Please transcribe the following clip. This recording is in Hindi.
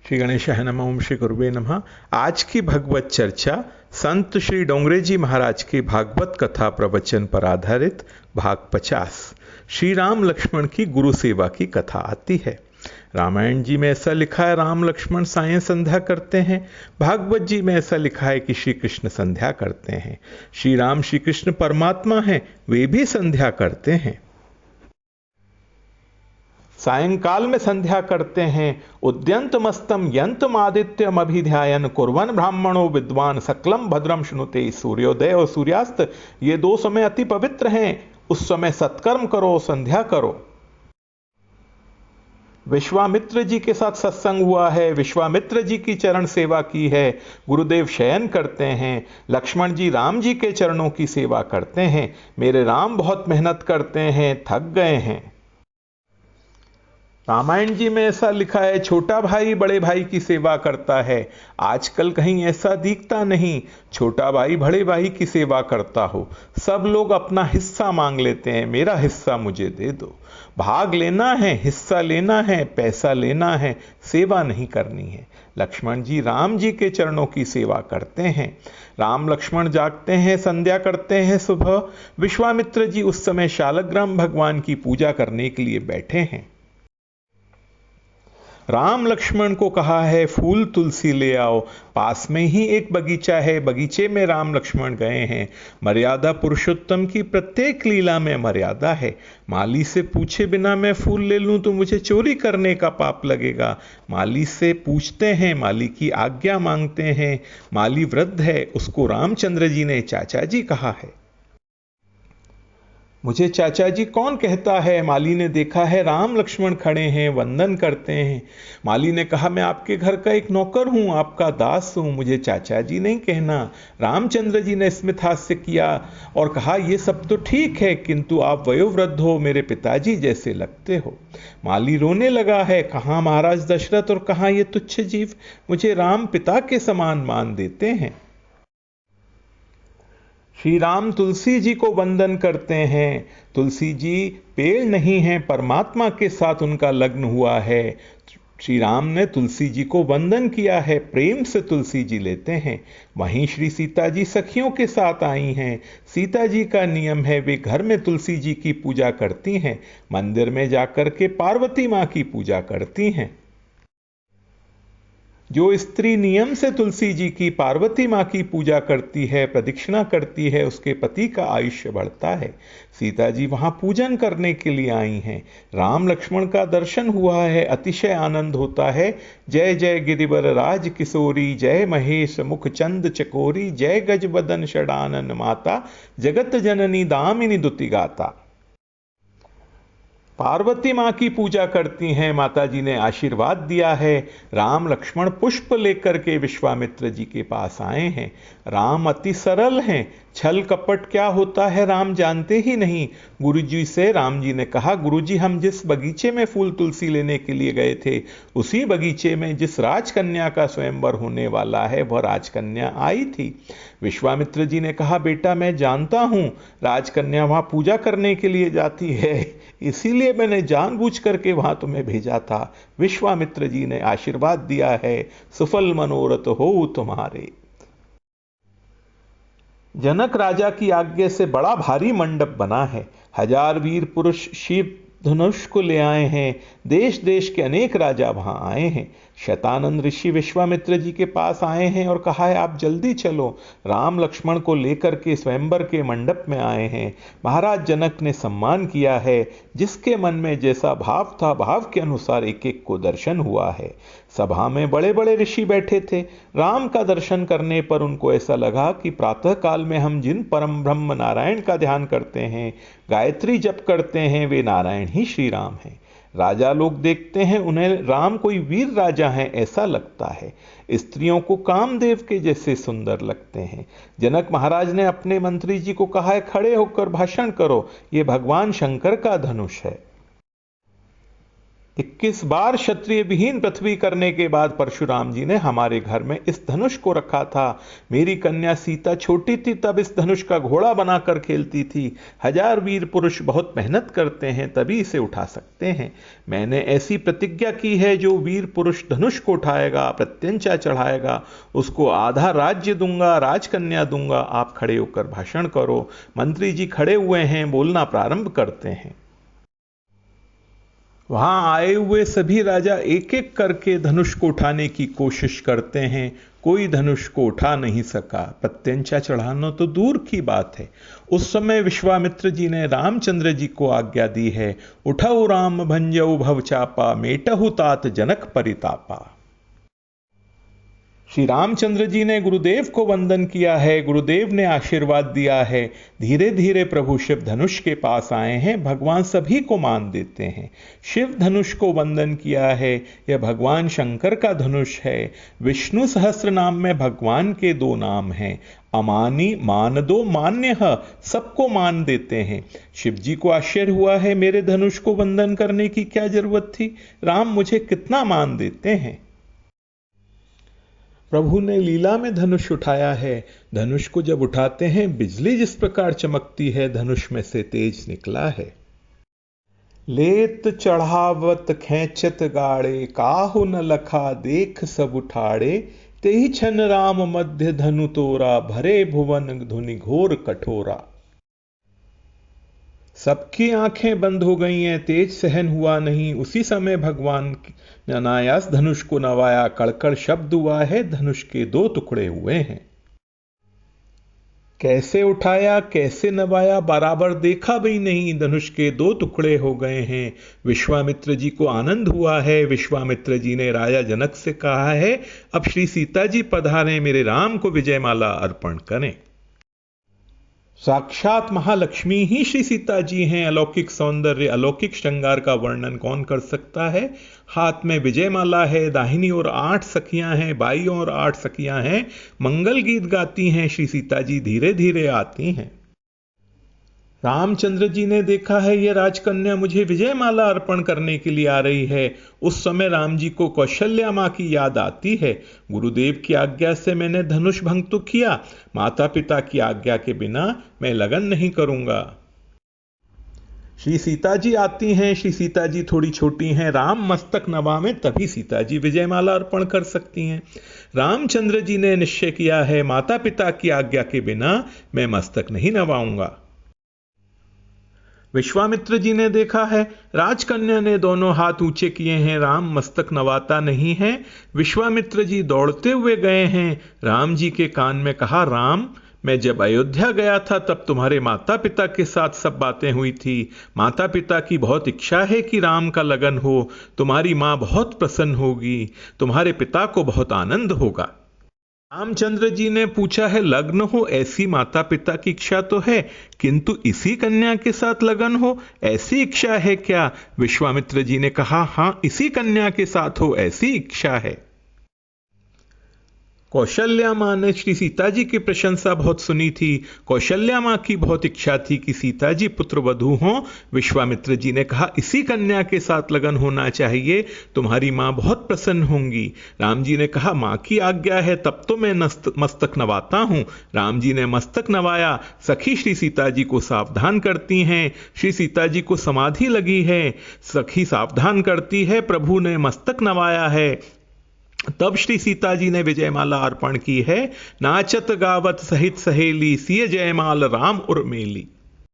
श्री गणेशाय नमः। ओम श्री गुरुवे नमः। आज की भगवत चर्चा संत श्री डोंगरे जी महाराज की भागवत कथा प्रवचन पर आधारित भाग 50 श्री राम लक्ष्मण की गुरु सेवा की कथा आती है। रामायण जी में ऐसा लिखा है राम लक्ष्मण सायं संध्या करते हैं। भागवत जी में ऐसा लिखा है कि श्री कृष्ण संध्या करते हैं। श्री राम श्री कृष्ण परमात्मा हैं, वे भी संध्या करते हैं। सायंकाल में संध्या करते हैं। उद्यंत मस्तम यंतम आदित्यम अभिध्यायन कुर्वन ब्राह्मणो विद्वान सकलम भद्रम शुनुते। सूर्योदय और सूर्यास्त ये दो समय अति पवित्र हैं। उस समय सत्कर्म करो, संध्या करो। विश्वामित्र जी के साथ सत्संग हुआ है, विश्वामित्र जी की चरण सेवा की है। गुरुदेव शयन करते हैं। लक्ष्मण जी राम जी के चरणों की सेवा करते हैं। मेरे राम बहुत मेहनत करते हैं, थक गए हैं। रामायण जी में ऐसा लिखा है छोटा भाई बड़े भाई की सेवा करता है। आजकल कहीं ऐसा दिखता नहीं छोटा भाई बड़े भाई की सेवा करता हो। सब लोग अपना हिस्सा मांग लेते हैं, मेरा हिस्सा मुझे दे दो। भाग लेना है, हिस्सा लेना है, पैसा लेना है, सेवा नहीं करनी है। लक्ष्मण जी राम जी के चरणों की सेवा करते हैं। राम लक्ष्मण जागते हैं, संध्या करते हैं सुबह। विश्वामित्र जी उस समय शालग्राम भगवान की पूजा करने के लिए बैठे हैं। राम लक्ष्मण को कहा है फूल तुलसी ले आओ। पास में ही एक बगीचा है, बगीचे में राम लक्ष्मण गए हैं। मर्यादा पुरुषोत्तम की प्रत्येक लीला में मर्यादा है। माली से पूछे बिना मैं फूल ले लूं तो मुझे चोरी करने का पाप लगेगा। माली से पूछते हैं, माली की आज्ञा मांगते हैं। माली वृद्ध है, उसको रामचंद्र जी ने चाचा जी कहा है। मुझे चाचा जी कौन कहता है? माली ने देखा है राम लक्ष्मण खड़े हैं, वंदन करते हैं। माली ने कहा मैं आपके घर का एक नौकर हूं, आपका दास हूं, मुझे चाचा जी नहीं कहना। रामचंद्र जी ने स्मित हास्य किया और कहा यह सब तो ठीक है, किंतु आप वयोवृद्ध हो, मेरे पिताजी जैसे लगते हो। माली रोने लगा है, कहां महाराज दशरथ और कहां ये तुच्छ जीव मुझे राम पिता के समान मान देते हैं। श्री राम तुलसी जी को वंदन करते हैं। तुलसी जी पेड़ नहीं हैं, परमात्मा के साथ उनका लग्न हुआ है। श्री राम ने तुलसी जी को वंदन किया है, प्रेम से तुलसी जी लेते हैं। वहीं श्री सीता जी सखियों के साथ आई हैं। सीता जी का नियम है वे घर में तुलसी जी की पूजा करती हैं, मंदिर में जाकर के पार्वती मां की पूजा करती हैं। जो स्त्री नियम से तुलसी जी की पार्वती मां की पूजा करती है, प्रदक्षिणा करती है, उसके पति का आयुष्य बढ़ता है। सीता जी वहां पूजन करने के लिए आई हैं। राम लक्ष्मण का दर्शन हुआ है, अतिशय आनंद होता है। जय जय गिरिवर राज किशोरी, जय महेश मुख चंद चकोरी, जय गजबदन षडानन माता, जगत जननी दामिनी दुति गाता। पार्वती मां की पूजा करती हैं। माता जी ने आशीर्वाद दिया है। राम लक्ष्मण पुष्प लेकर के विश्वामित्र जी के पास आए हैं। राम अति सरल हैं, छल कपट क्या होता है राम जानते ही नहीं। गुरुजी से राम जी ने कहा गुरुजी हम जिस बगीचे में फूल तुलसी लेने के लिए गए थे, उसी बगीचे में जिस राजकन्या का स्वयंवर होने वाला है वह राजकन्या आई थी। विश्वामित्र जी ने कहा बेटा मैं जानता हूं राजकन्या वहां पूजा करने के लिए जाती है, इसीलिए मैंने जानबूझ करके वहां तुम्हें भेजा था। विश्वामित्र जी ने आशीर्वाद दिया है, सुफल मनोरथ हो तुम्हारे। जनक राजा की आज्ञा से बड़ा भारी मंडप बना है। 1000 वीर पुरुष शिव धनुष को ले आए हैं। देश देश के अनेक राजा वहां आए हैं। शतानंद ऋषि विश्वामित्र जी के पास आए हैं और कहा है आप जल्दी चलो। राम लक्ष्मण को लेकर के स्वयंवर के मंडप में आए हैं। महाराज जनक ने सम्मान किया है। जिसके मन में जैसा भाव था भाव के अनुसार एक एक को दर्शन हुआ है। सभा में बड़े बड़े ऋषि बैठे थे। राम का दर्शन करने पर उनको ऐसा लगा कि प्रातः काल में हम जिन परम ब्रह्म नारायण का ध्यान करते हैं, गायत्री जप करते हैं, वे नारायण ही श्री राम हैं। राजा लोग देखते हैं उन्हें राम कोई वीर राजा हैं ऐसा लगता है। स्त्रियों को कामदेव के जैसे सुंदर लगते हैं। जनक महाराज ने अपने मंत्री जी को कहा है खड़े होकर भाषण करो, ये भगवान शंकर का धनुष है। 21 बार क्षत्रिय विहीन पृथ्वी करने के बाद परशुराम जी ने हमारे घर में इस धनुष को रखा था। मेरी कन्या सीता छोटी थी तब इस धनुष का घोड़ा बनाकर खेलती थी। 1000 वीर पुरुष बहुत मेहनत करते हैं तभी इसे उठा सकते हैं। मैंने ऐसी प्रतिज्ञा की है, जो वीर पुरुष धनुष को उठाएगा, प्रत्यंचा चढ़ाएगा, उसको आधा राज्य दूंगा, राजकन्या दूंगा। आप खड़े होकर भाषण करो। मंत्री जी खड़े हुए हैं, बोलना प्रारंभ करते हैं। वहां आए हुए सभी राजा एक एक करके धनुष को उठाने की कोशिश करते हैं। कोई धनुष को उठा नहीं सका। प्रत्यंचा चढ़ाना तो दूर की बात है। उस समय विश्वामित्र जी ने रामचंद्र जी को आज्ञा दी है, उठऊ राम भंजऊ भव चापा, मेटहु तात जनक परितापा। श्री रामचंद्र जी ने गुरुदेव को वंदन किया है। गुरुदेव ने आशीर्वाद दिया है। धीरे धीरे प्रभु शिव धनुष के पास आए हैं। भगवान सभी को मान देते हैं। शिव धनुष को वंदन किया है। यह भगवान शंकर का धनुष है। विष्णु सहस्त्र नाम में भगवान के 2 नाम हैं, अमानी मान दो मान्य, सबको मान देते हैं। शिव जी को आश्चर्य हुआ है, मेरे धनुष को वंदन करने की क्या जरूरत थी? राम मुझे कितना मान देते हैं। प्रभु ने लीला में धनुष उठाया है। धनुष को जब उठाते हैं, बिजली जिस प्रकार चमकती है, धनुष में से तेज निकला है। लेत चढ़ावत खैंचत गाड़े, काहु न लखा देख सब उठाड़े, तेहि छन राम मध्य धनु तोरा, भरे भुवन धुनि घोर कठोरा। सबकी आंखें बंद हो गई हैं, तेज सहन हुआ नहीं। उसी समय भगवान ने अनायास धनुष को नवाया। कड़कड़ शब्द हुआ है, धनुष के 2 टुकड़े हुए हैं। कैसे उठाया, कैसे नवाया, बराबर देखा भी नहीं। धनुष के 2 टुकड़े हो गए हैं। विश्वामित्र जी को आनंद हुआ है। विश्वामित्र जी ने राजा जनक से कहा है, अब श्री सीता जी पधारें, मेरे राम को विजयमाला अर्पण करें। साक्षात महालक्ष्मी ही श्री सीता जी हैं। अलौकिक सौंदर्य, अलौकिक श्रृंगार का वर्णन कौन कर सकता है। हाथ में विजयमाला है। दाहिनी ओर 8 सखियां हैं, बाईं ओर 8 सखियां हैं। मंगल गीत गाती हैं। श्री सीता जी धीरे धीरे आती हैं। रामचंद्र जी ने देखा है, यह राजकन्या मुझे विजयमाला अर्पण करने के लिए आ रही है। उस समय राम जी को कौशल्या मां की याद आती है। गुरुदेव की आज्ञा से मैंने धनुष भंग तो किया, माता पिता की आज्ञा के बिना मैं लगन नहीं करूंगा। श्री सीता जी आती हैं। श्री सीता जी थोड़ी छोटी हैं। राम मस्तक नवावें तभी सीता जी विजयमाला अर्पण कर सकती हैं। रामचंद्र जी ने निश्चय किया है, माता पिता की आज्ञा के बिना मैं मस्तक नहीं नवाऊंगा। विश्वामित्र जी ने देखा है, राजकन्या ने दोनों हाथ ऊंचे किए हैं, राम मस्तक नवाता नहीं है। विश्वामित्र जी दौड़ते हुए गए हैं। राम जी के कान में कहा, राम, मैं जब अयोध्या गया था तब तुम्हारे माता पिता के साथ सब बातें हुई थी। माता पिता की बहुत इच्छा है कि राम का लगन हो। तुम्हारी मां बहुत प्रसन्न होगी, तुम्हारे पिता को बहुत आनंद होगा। रामचंद्र जी ने पूछा है, लग्न हो ऐसी माता पिता की इच्छा तो है, किंतु इसी कन्या के साथ लगन हो ऐसी इच्छा है क्या? विश्वामित्र जी ने कहा, हां, इसी कन्या के साथ हो ऐसी इच्छा है। कौशल्या मां ने श्री सीता जी की प्रशंसा बहुत सुनी थी। कौशल्या मां की बहुत इच्छा थी कि सीता जी पुत्र वधू हों। विश्वामित्र जी ने कहा, इसी कन्या के साथ लगन होना चाहिए, तुम्हारी मां बहुत प्रसन्न होंगी। राम जी ने कहा, मां की आज्ञा है तब तो मैं मस्तक नवाता हूं। राम जी ने मस्तक नवाया। सखी श्री सीता जी को सावधान करती हैं। श्री सीता जी को समाधि लगी है। सखी सावधान करती है, प्रभु ने मस्तक नवाया है। तब श्री सीता जी ने विजयमाला अर्पण की है। नाचत गावत सहित सहेली, सिय जयमाल राम उर्मेली।